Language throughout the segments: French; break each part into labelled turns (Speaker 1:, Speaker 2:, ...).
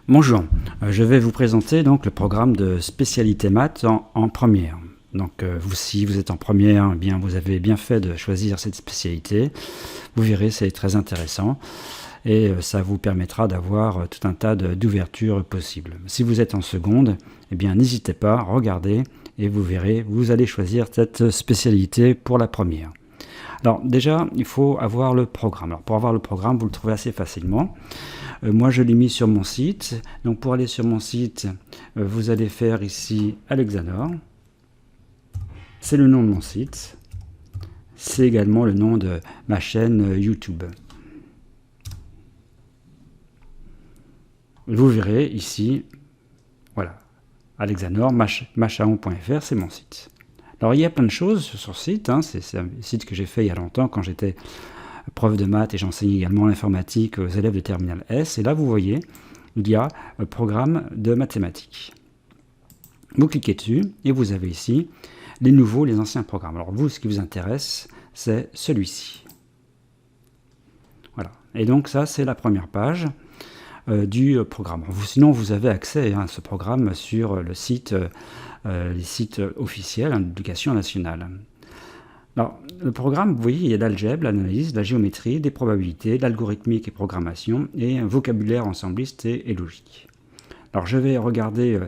Speaker 1: Bonjour, je vais vous présenter donc le programme de spécialité maths en première. Donc si vous êtes en première, eh bien, vous avez bien fait de choisir cette spécialité. Vous verrez, c'est très intéressant et ça vous permettra d'avoir tout un tas d'ouvertures possibles. Si vous êtes en seconde, eh bien, n'hésitez pas, regardez et vous verrez, vous allez choisir cette spécialité pour la première. Alors déjà, il faut avoir le programme. Alors pour avoir le programme, vous le trouvez assez facilement. Moi, je l'ai mis sur mon site. Donc pour aller sur mon site, vous allez faire ici Alexanor. C'est le nom de mon site. C'est également le nom de ma chaîne YouTube. Vous verrez ici, voilà, Alexanor, machaon.fr, c'est mon site. Alors il y a plein de choses sur ce site, c'est un site que j'ai fait il y a longtemps quand j'étais prof de maths et j'enseigne également l'informatique aux élèves de terminale S. Et là vous voyez, il y a un programme de mathématiques. Vous cliquez dessus et vous avez ici les nouveaux, les anciens programmes. Alors vous, ce qui vous intéresse, c'est celui-ci. Voilà. Et donc ça, c'est la première page du programme. Sinon, vous avez accès à ce programme sur le site, les sites officiels de l'Éducation nationale. Alors, le programme, vous voyez, il y a l'algèbre, l'analyse, la géométrie, des probabilités, l'algorithmique et programmation, et un vocabulaire ensembliste et logique. Alors, je vais regarder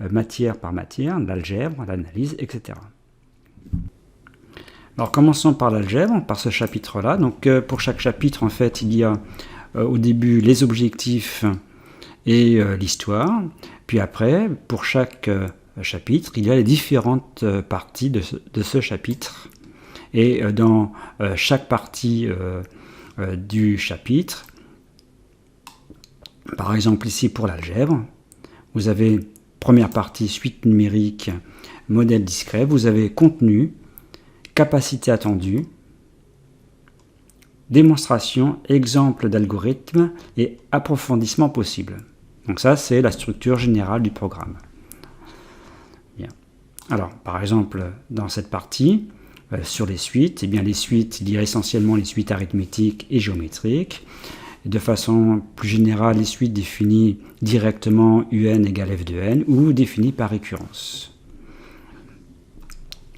Speaker 1: matière par matière, l'algèbre, l'analyse, etc. Alors, commençons par l'algèbre, par ce chapitre-là. Donc, pour chaque chapitre, en fait, il y a au début les objectifs et l'histoire. Puis après, pour chaque chapitre, il y a les différentes parties de ce chapitre. Et dans chaque partie du chapitre, par exemple ici pour l'algèbre, vous avez première partie, suite numérique, modèle discret, vous avez contenu, capacité attendue, démonstration, exemple d'algorithme et approfondissement possible. Donc ça, c'est la structure générale du programme. Bien. Alors, par exemple, dans cette partie, sur les suites, eh bien les suites, il y a essentiellement les suites arithmétiques et géométriques. Et de façon plus générale, les suites définies directement UN égale f de n ou définies par récurrence.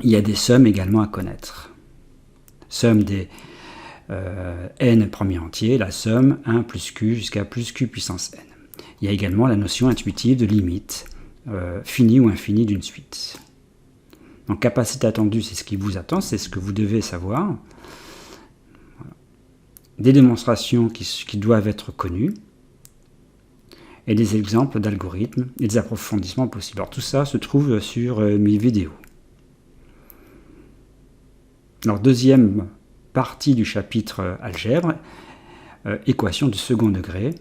Speaker 1: Il y a des sommes également à connaître. Somme des n premier entier, la somme 1 plus q jusqu'à plus q puissance n. Il y a également la notion intuitive de limite, finie ou infinie d'une suite. Donc capacité attendue, c'est ce qui vous attend, c'est ce que vous devez savoir. Voilà. Des démonstrations qui doivent être connues, et des exemples d'algorithmes et des approfondissements possibles. Alors tout ça se trouve sur mes vidéos. Alors deuxième partie du chapitre algèbre, équation de second degré,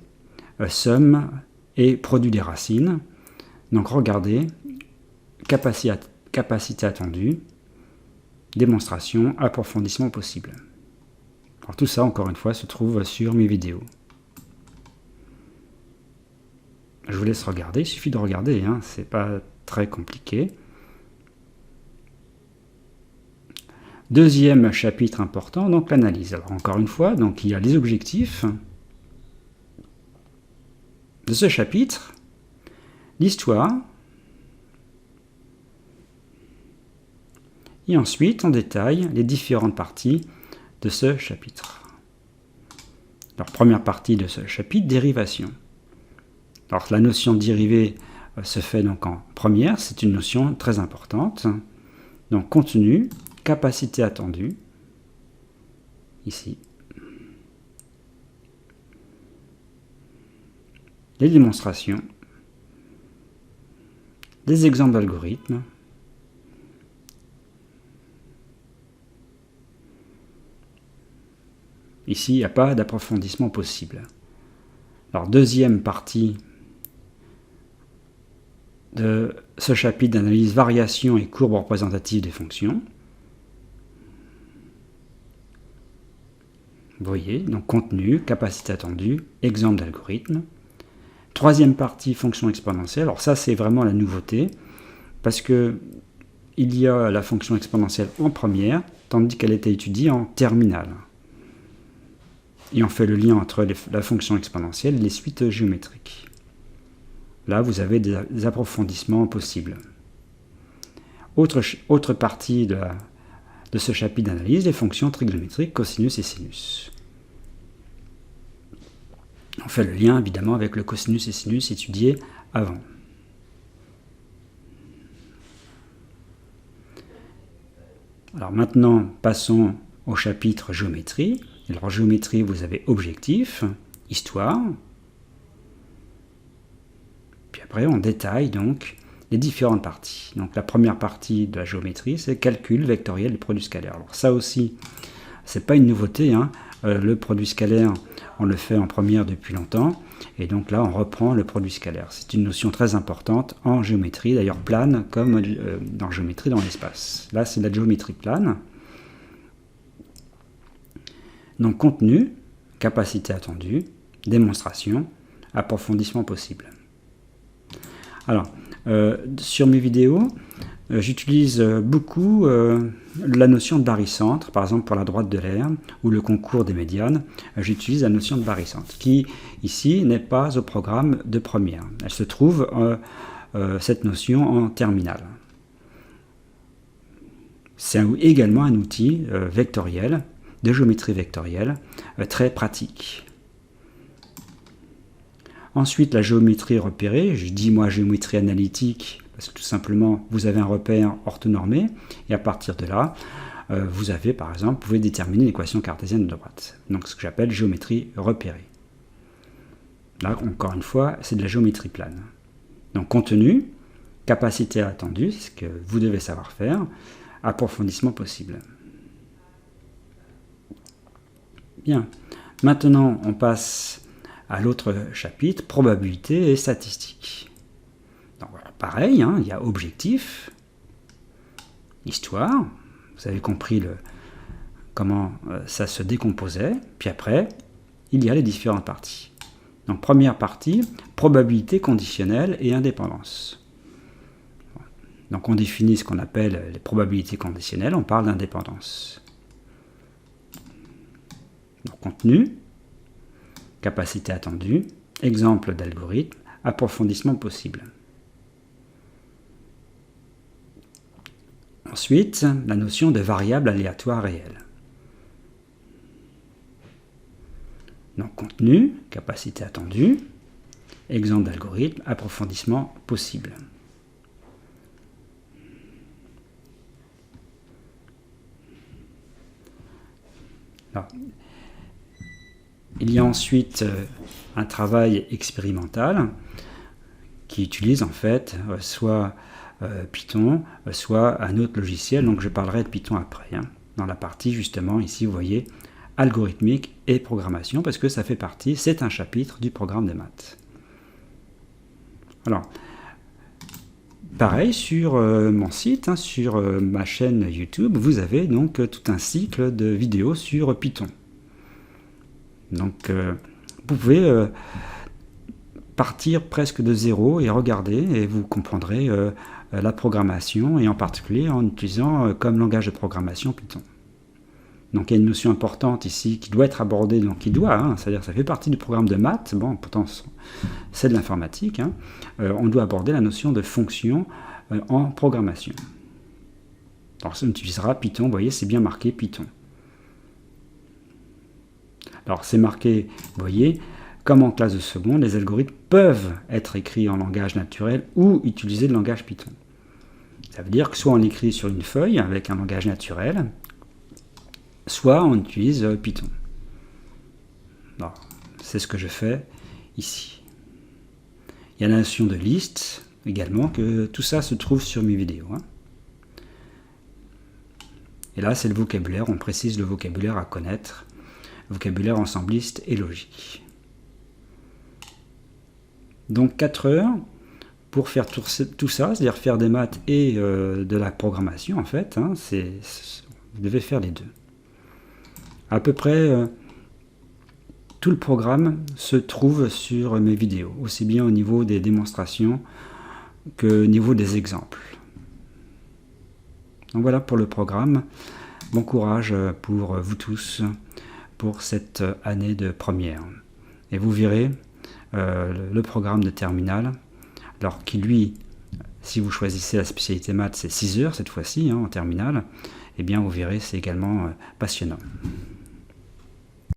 Speaker 1: somme et produit des racines. Donc regardez, capacité attendue, démonstration, approfondissement possible. Alors tout ça, encore une fois, se trouve sur mes vidéos. Je vous laisse regarder, il suffit de regarder, c'est pas très compliqué. Deuxième chapitre important, donc l'analyse. Alors encore une fois, donc il y a les objectifs de ce chapitre, l'histoire, et ensuite en détail les différentes parties de ce chapitre. Alors première partie de ce chapitre, dérivation. Alors la notion de dérivée se fait donc en première, c'est une notion très importante. Donc contenu, capacité attendue, ici. Les démonstrations, des exemples d'algorithmes, ici, il n'y a pas d'approfondissement possible. Alors, deuxième partie de ce chapitre d'analyse, variation et courbe représentative des fonctions. Vous voyez, donc contenu, capacité attendue, exemple d'algorithme. Troisième partie, fonction exponentielle. Alors ça, c'est vraiment la nouveauté, parce que il y a la fonction exponentielle en première, tandis qu'elle était étudiée en terminale. Et on fait le lien entre la fonction exponentielle et les suites géométriques. là vous avez des approfondissements possibles. Autre partie de ce chapitre d'analyse, les fonctions trigonométriques, cosinus et sinus. On fait le lien évidemment avec le cosinus et sinus étudié avant. Alors maintenant, passons au chapitre géométrie. Alors géométrie, vous avez objectif, histoire. Puis après, on détaille donc les différentes parties. Donc la première partie de la géométrie, c'est calcul vectoriel du produit scalaire. Alors ça aussi, c'est pas une nouveauté, hein. Le produit scalaire, on le fait en première depuis longtemps. Et donc là, on reprend le produit scalaire. C'est une notion très importante en géométrie, d'ailleurs plane, comme dans géométrie dans l'espace. Là, c'est la géométrie plane. Donc contenu, capacité attendue, démonstration, approfondissement possible. Alors, sur mes vidéos, j'utilise beaucoup la notion de barycentre, par exemple pour la droite de l'air ou le concours des médianes, j'utilise la notion de barycentre, qui ici n'est pas au programme de première. Elle se trouve, cette notion, en terminale. C'est également un outil vectoriel, de géométrie vectorielle, très pratique. Ensuite, la géométrie repérée, je dis moi géométrie analytique, parce que tout simplement, vous avez un repère orthonormé, et à partir de là, vous avez, par exemple, vous pouvez déterminer l'équation cartésienne de droite. Donc, ce que j'appelle géométrie repérée. Là, encore une fois, c'est de la géométrie plane. Donc, contenu, capacité attendue, c'est ce que vous devez savoir faire, approfondissement possible. Bien. Maintenant, on passe à l'autre chapitre, probabilité et statistiques. Donc voilà, pareil, hein, il y a objectif, histoire, vous avez compris comment ça se décomposait, puis après, il y a les différentes parties. Donc première partie, probabilité conditionnelle et indépendance. Donc on définit ce qu'on appelle les probabilités conditionnelles, on parle d'indépendance. Donc contenu, capacité attendue, exemple d'algorithme, approfondissement possible. Ensuite, la notion de variable aléatoire réelle. Donc contenu, capacité attendue, exemple d'algorithme, approfondissement possible. Alors, il y a ensuite un travail expérimental qui utilise en fait soit Python, soit un autre logiciel, donc je parlerai de Python après, hein, dans la partie justement, ici vous voyez, algorithmique et programmation, parce que ça fait partie, c'est un chapitre du programme de maths. Alors, pareil, sur mon site, hein, sur ma chaîne YouTube, vous avez donc tout un cycle de vidéos sur Python. Donc, vous pouvez partir presque de zéro et regarder, et vous comprendrez la programmation, et en particulier en utilisant comme langage de programmation Python. Donc il y a une notion importante ici qui doit être abordée, donc qui doit, hein, c'est-à-dire ça fait partie du programme de maths, bon pourtant c'est de l'informatique, hein, on doit aborder la notion de fonction en programmation. Alors ça, on utilisera Python, vous voyez c'est bien marqué Python. Alors c'est marqué, vous voyez, comme en classe de seconde, les algorithmes peuvent être écrits en langage naturel ou utiliser le langage Python. Ça veut dire que soit on l'écrit sur une feuille avec un langage naturel, soit on utilise Python. C'est ce que je fais ici. Il y a la notion de liste également, que tout ça se trouve sur mes vidéos. Hein. Et là, c'est le vocabulaire, on précise le vocabulaire à connaître, vocabulaire ensembliste et logique. Donc 4 heures pour faire tout ça, c'est-à-dire faire des maths et de la programmation en fait, hein, vous devez faire les deux. À peu près tout le programme se trouve sur mes vidéos, aussi bien au niveau des démonstrations que au niveau des exemples. Donc voilà pour le programme. Bon courage pour vous tous pour cette année de première. Et vous verrez le programme de terminale alors qui lui, si vous choisissez la spécialité maths, c'est 6 heures cette fois-ci, en terminale, eh bien vous verrez, c'est également passionnant.